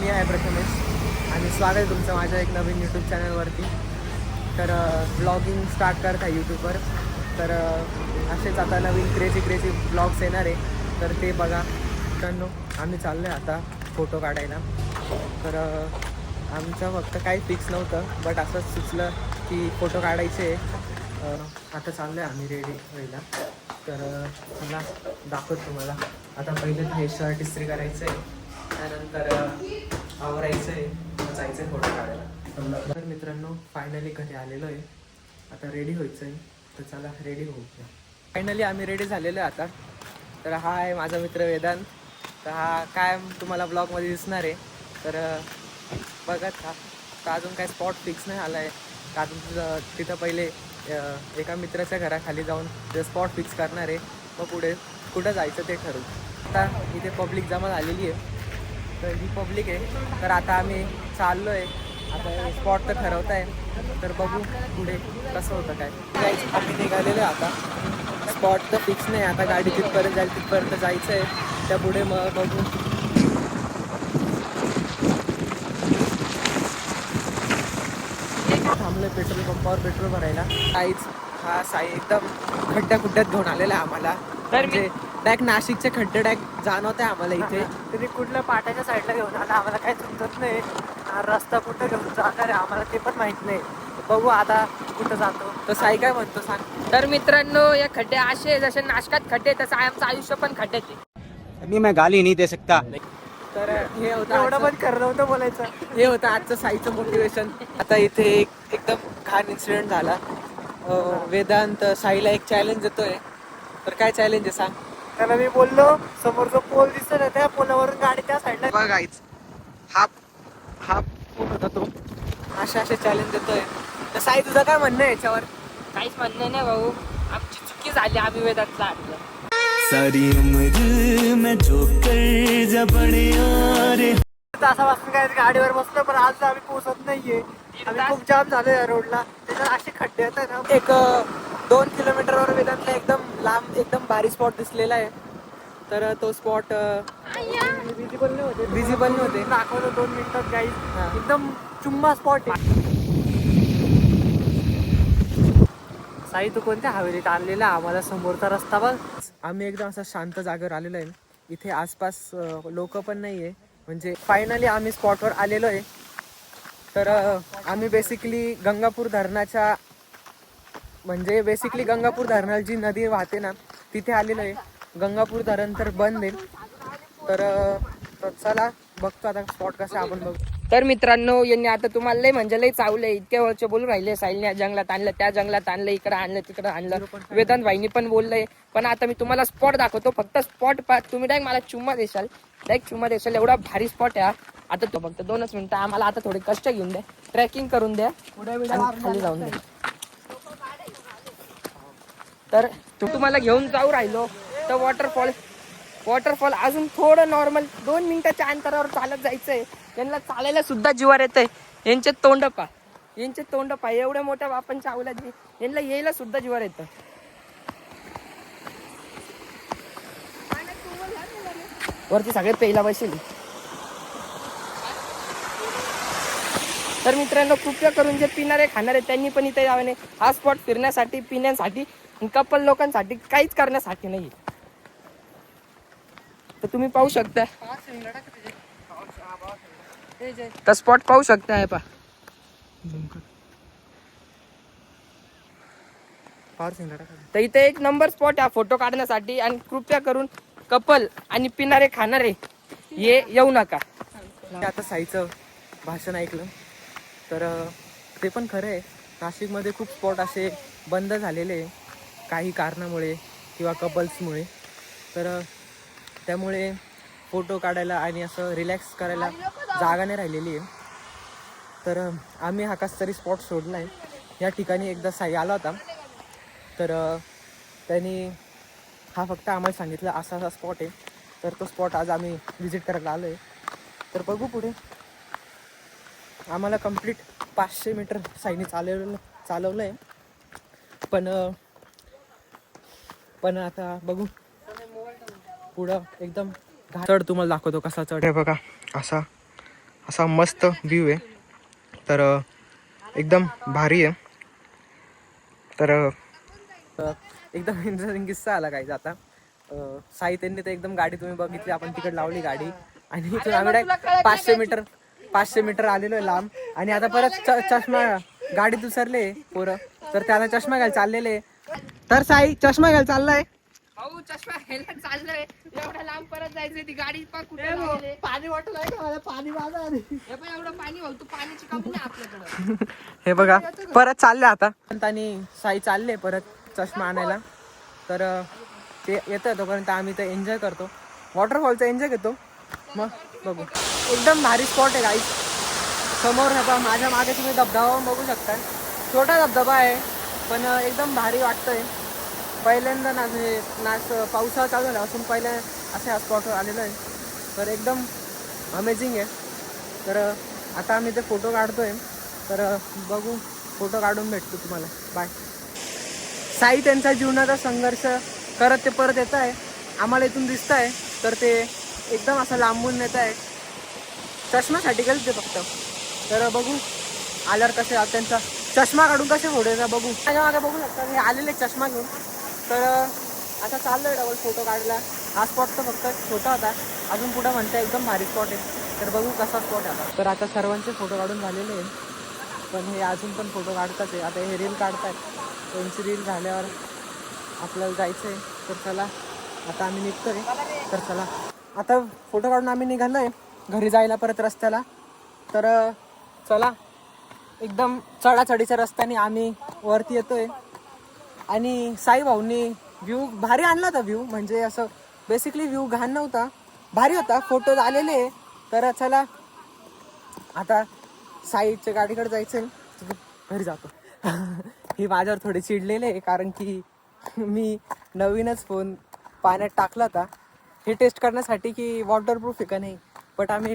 मी आहे प्रथमेश आणि स्वागत आहे तुमचं माझ्या एक नवीन यूट्यूब चॅनलवरती. तर ब्लॉगिंग स्टार्ट करत आहे यूट्यूबवर. तर असेच आता नवीन क्रेझी ब्लॉग्स येणार आहे, तर ते बघा. मित्रांनो, आम्ही चाललो आहे आता फोटो काढायला. तर आमचं फक्त काही फिक्स नव्हतं, बट असंच सुचलं की फोटो काढायचे. आता चाललो आहे आम्ही रेडी व्हायला. तर मला दाखवतो तुम्हाला. आता पहिले हे शर्ट इस्त्री करायचं आहे, त्यानंतर आवरायचं आहे, जायचं आहे फोटो काढायला. तर मित्रांनो, फायनली घरी आलेलो आहे. आता रेडी व्हायचं आहे, तर चला रेडी होऊ. फायनली आम्ही रेडी झालेलो आहे आता. तर हा आहे माझा मित्र वेदांत. तर हा काय तुम्हाला ब्लॉगमध्ये दिसणार आहे. तर बघत हा. तर अजून काय स्पॉट फिक्स नाही आला आहे, कारण तिथं पहिले एका मित्राच्या घराखाली जाऊन ते स्पॉट फिक्स करणार आहे. मग पुढे कुठं जायचं ते ठरवू. आता इथे पब्लिक जमा झालेली आहे, तर ही पब्लिक आहे. तर आता आम्ही चाललो आहे. आता स्पॉट तर ठरवत आहे, तर बघू पुढे कसं होतं काय. आम्ही निघालेलो आहे आता. स्पॉट तर फिक्स नाही, आता गाडी तिथपर्यंत जाईल, तिथपर्यंत जायचं आहे. त्या पुढे मग बघू. थांबलं पेट्रोल पंपावर पेट्रोल भरायला. काहीच हा साई एकदम खड्ड्यात घेऊन आलेला आहे आम्हाला. तर म्हणजे डायरेक्ट नाशिकचे खड्डे डायरेक्ट जाणवत आहे आम्हाला इथे. तरी कुठल्या पाट्याच्या साईडला घेऊन आला आम्हाला काही समजत नाही. रस्ता कुठं घेऊन जाणार आहे आम्हाला ते पण माहित नाही. बघू आता कुठं जातो. तर साई काय म्हणतो सांग. तर मित्रांनो, या खड्डे असे जसे नाशकात खड्डे, तसं आमचं आयुष्य पण खड्ड्यात आहे. मैं गाली नहीं दे सकता. तर हे होतं, एवढं पण खरं नव्हतं बोलायचं. हे होतं आजचं साईचं मोटिवेशन. आता इथे एकदम घाण इन्सिडेंट झाला. वेदांत साईला एक चॅलेंज देतोय. तर काय चॅलेंज आहे सांग. त्याला मी बोललो, समोर जो पोल दिसतो ना, त्या पोलावरून गाडी त्या साईडला बघायच. हा पोल होता तो. असे चॅलेंज देतोय. तर साई तुझं काय म्हणणं आहे याच्यावर. काहीच म्हणणं नाही भाऊ, आमची चुकी झाली, आम्ही वेदांतला आणलं. सारी उम्र मैं जोकर जबड़े रे. तासापासून काय गाडीवर बसलो, पण आज आम्ही पोहोचत नाहीये. आम्ही खूप जाम झालो या रोडला. त्याच्यात असे खड्डे येतात ना. एक 2 किलोमीटरवर वेदांतला एकदम लांब एकदम भारी स्पॉट दिसलेला आहे. तर तो स्पॉट विजिबल नाही होते. दाखवलं 2 मिनिटात गाईज. एकदम चुम्मा स्पॉट आहे. साई तू कोणत्या हवेलीत आणलेला आम्हाला समोरचा रस्ता बघ. आम्ही एकदम असं शांत जागेवर आलेलो आहे. इथे आसपास लोक पण नाही आहे. म्हणजे फायनली आम्ही स्पॉटवर आलेलो आहे. तर आम्ही बेसिकली गंगापूर धरणाच्या गंगापूर धरणाला जी नदी वाहते ना, तिथे आलेलो आहे. गंगापूर धरण तर बंद आहे. तर चला बघतो आता स्पॉट कसा आपण बघू. तर मित्रांनो, यांनी आता तुम्हाला लय म्हणजे लय चावलंय. इतक्या वर्ष बोलून राहिले, साईलने या जंगलात आणलं, त्या जंगलात आणलं, इकडं आणलं, तिकडं आणलं. वेदांत भाईनी पण बोललंय. पण आता मी तुम्हाला स्पॉट दाखवतो. फक्त स्पॉट तुम्ही डायरेक्ट मला चुम्मा देशाल. एवढा भारी स्पॉट आहे. आता तो फक्त 2च मिनिटं आम्हाला आता थोडे कष्ट घेऊन द्या, ट्रेकिंग करून द्या, खाली जाऊन द्या. तर तुम्हाला घेऊन जाऊ राहिलो तर वॉटरफॉल अजून थोडं नॉर्मल 2 मिनिटाच्या अंतरावर चालत जायचंय. यांना चालायला सुद्धा जीवार येतंय. यांचे तोंड पा एवढ्या मोठ्या बापांच्या चावला यांना यायला सुद्धा जीवार येतं. वरती सगळे प्यायला बसेल. तर मित्रांनो, कृपया करून जे पिणारे खाणारे त्यांनी पण इथे यावे नाही. हा स्पॉट फिरण्यासाठी, पिण्यासाठी, कपल लोकांसाठी काहीच करण्यासाठी नाही. तर तुम्ही पाहू शकता, तर स्पॉट पाहू शकता आहे पा. तर इथे एक नंबर स्पॉट आहे फोटो काढण्यासाठी. आणि कृपया करून कपल आणि पिणारे खाणारे येऊ नका. आता साईचं भाषण ऐकलं तर ते पण खरं आहे. नाशिकमध्ये खूप स्पॉट असे बंद झालेले काही कारणामुळे किंवा कपल्समुळे. तर त्यामुळे फोटो काढायला आणि असं रिलॅक्स करायला जागा नाही राहिलेली आहे. तर आम्ही हा कसा तरी स्पॉट शोधला आहे. या ठिकाणी एकदा साई आला होता. तर त्यांनी हा फक्त आम्हाला सांगितलं असा स्पॉट आहे. तर तो स्पॉट आज आम्ही व्हिजिट करायला आलो आहे. तर बघू पुढे. आम्हाला कंप्लीट 500 मीटर साईने चालवलं आहे. पण आता बघू पुढं एकदम चढ तुम्हाला दाखवतो कसा चढ आहे बघा. असा असा मस्त व्ह्यू आहे. तर एकदम भारी आहे. तर एकदम इंटरेस्टिंग किस्सा आला काही आता. साई त्यांनी तर एकदम गाडी तुम्ही बघितली, आपण तिकडे लावली गाडी आणि इथून आम्ही डायरेक्ट 500 मीटर आलेलो आहे लांब. आणि आता परत चष्मा गाडीत उतरले पोरं, तर त्याला चष्मा घ्यायला चाललेले. तर साई चष्मा घ्यायला चाललाय. भाऊ चष्मा घ्यायला चाललंय, एवढ्या लांब परत जायचंय. ती गाडी पण कुठे पाणी वाटलं का मला? पाणी माझा एवढं पाणी भाऊ, तू पाण्याची कमी नाही आपल्याकडं. हे बघा परत चालले आता. आणि साई चालले परत चष्मा आणायला. तर ते येतं तोपर्यंत आम्ही ते एन्जॉय करतो, वॉटरफॉलचा एन्जॉय घेतो. मग बघू, एकदम भारी स्पॉट आहे गाईस. समोर हा माझ्या मागे तुम्ही धबधबा बघू शकता. छोटा धबधबा आहे पण एकदम भारी वाटतंय. पहिल्यांदा पावसाळा चालू झाल्यापासून पहिल्या असे हा स्पॉटवर आलेलो आहे. तर एकदम अमेझिंग आहे. तर आता आम्ही ते फोटो काढतोय. तर बघू, फोटो काढून भेटतो तुम्हाला. बाय. साई त्यांचा जीवनाचा संघर्ष करत ते परत येत आहे. आम्हाला इथून दिसत आहे. तर ते एकदम असं लांबून येत आहे. चष्म्यासाठी गेलं ते फक्त. तर बघू आल्यावर कसे त्यांचा चष्मा काढून कसे फोडायचा बघू. माझ्या मागे बघू शकता हे आलेले चष्मा घेऊन. तर आता चाललोय डबल फोटो काढला. हा स्पॉट तर फक्त छोटा होता, अजून पुढं म्हणता एकदम भारी स्पॉट आहे. तर बघू कसा स्पॉट आहे आता. तर आता सर्वांचे फोटो काढून झालेले आहे, पण हे अजून पण फोटो काढतात आहे. आता हे रील काढतात. त्यांची रील झाल्यावर आपल्याला जायचं आहे. तर चला आता आम्ही निघतोय. तर चला आता फोटो काढून आम्ही निघालो आहे घरी जायला परत रस्त्याला. तर चला एकदम चढाचढीच्या रस्त्याने आम्ही वरती येतोय. आणि साई भाऊंनी व्ह्यू भारी आणला होता. व्ह्यू म्हणजे असं बेसिकली व्ह्यू घाण नव्हता, भारी होता. फोटो आलेले. तर चला आता साईच्या गाडीकडे जायचं, घरी जातो. ही माझ्यावर थोडी चिडलेले आहे कारण की मी नवीनच फोन पाण्यात टाकला होता हे टेस्ट करण्यासाठी की वॉटरप्रूफ आहे का नाही. बट आम्ही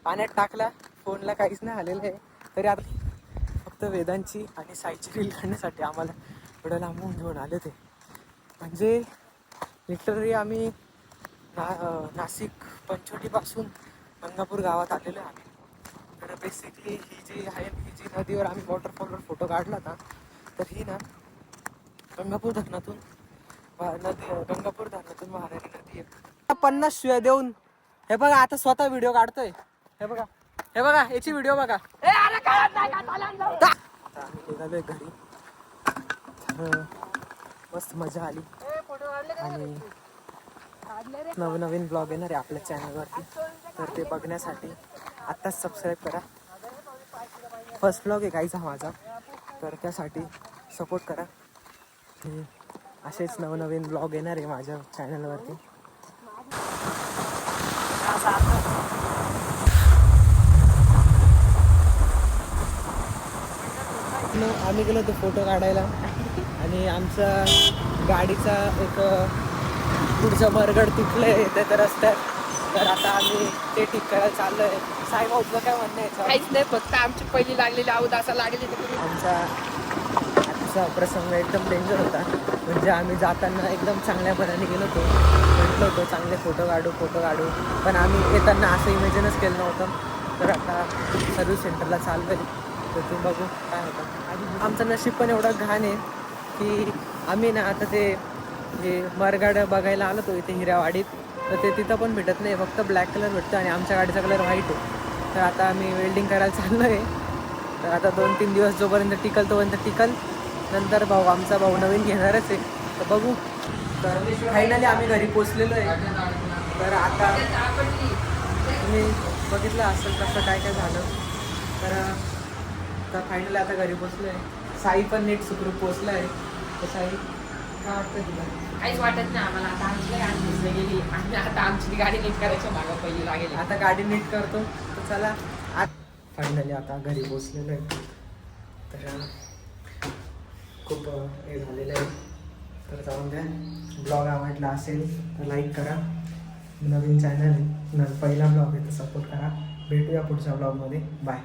पाण्यात टाकला, फोनला काहीच नाही आलेलं आहे. तरी आता फक्त वेदांची आणि साईची रील काढण्यासाठी आम्हाला थोडं लांबून घेऊन आले ते. म्हणजे लिटरली आम्ही नाशिक पंचवटीपासून गंगापूर गावात आलेलो आहे आम्ही. तर बेसिकली ही जी आहे, ही जी नदीवर आम्ही वॉटरफॉलवर फोटो काढला होता, तर ही ना गंगापूर धरणातून गंगापूर धरणातून वाहणारी नदी आहे. 50 शिव्या देऊन हे बघा आता स्वतः व्हिडिओ काढतोय. हे बघा, हे बघा, याची व्हिडिओ बघा. आता आम्ही निघालोय घरी. मस्त मजा आली. आणि नवनवीन ब्लॉग येणार आहे आपल्या चॅनलवरती, तर ते बघण्यासाठी आत्ताच सबस्क्राईब करा. फर्स्ट ब्लॉग आहे काहीच हा माझा, तर त्यासाठी सपोर्ट करा. असेच नवनवीन ब्लॉग येणार आहे माझ्या चॅनलवरती. आम्ही गेलो होतो फोटो काढायला आणि आमचा गाडीचा एक पुढचं मरगड तुटलं आहे त्या रस्त्यात. तर आता आम्ही ते ठीक करायला चाललो आहे. साईबाबूचं काय म्हणणं आहे? काहीच नाही, फक्त आमची पहिली लागलेली अवदासा लागली. आमचा आजचा प्रसंग एकदम डेंजर होता. म्हणजे आम्ही जाताना एकदम चांगल्यापणाने गेलो होतो, म्हटलं होतं चांगले फोटो काढू, पण आम्ही येताना असं इमेजिनच केलं नव्हतं. तर आता सर्व्हिस सेंटरला चाललो आहे. तर तू बघू काय होतं. आमचं नशीब पण एवढं घाण आहे की आम्ही ना आता ते जे मरगाड बघायला आलो होतो इथे हिरावाडीत, तर ते तिथं पण भेटत नाही, फक्त ब्लॅक कलर भेटतं आणि आमच्या गाडीचा कलर व्हाईट आहे. तर आता आम्ही वेल्डिंग करायला चाललो आहे. तर आता 2-3 दिवस जोपर्यंत टिकल तोपर्यंत टिकल. नंतर आमचा भाऊ नवीन घेणारच आहे. तर बघू. तर फायनली आम्ही घरी पोचलेलो आहे. तर आता तुम्ही बघितलं असेल कसं काय झालं. तर फायनली आता घरी पोचलो आहे. साई पण नीट सुखरूप पोचला आहे. तर साई काय वाटतं तुला? काहीच वाटत नाही आम्हाला. आता आमची गेली आणि आता आमची गाडी नीट करायची मागं पहिली लागेल. आता गाडी नीट करतो. तर चला फायनली आता घरी पोचलेलो आहे. तर खूप हे झालेलं आहे. तर जाऊन द्या. ब्लॉग आवडला असेल तर लाईक करा. नवीन चॅनल पहिला ब्लॉग आहे तर सपोर्ट करा. भेटूया पुढच्या ब्लॉगमध्ये. बाय.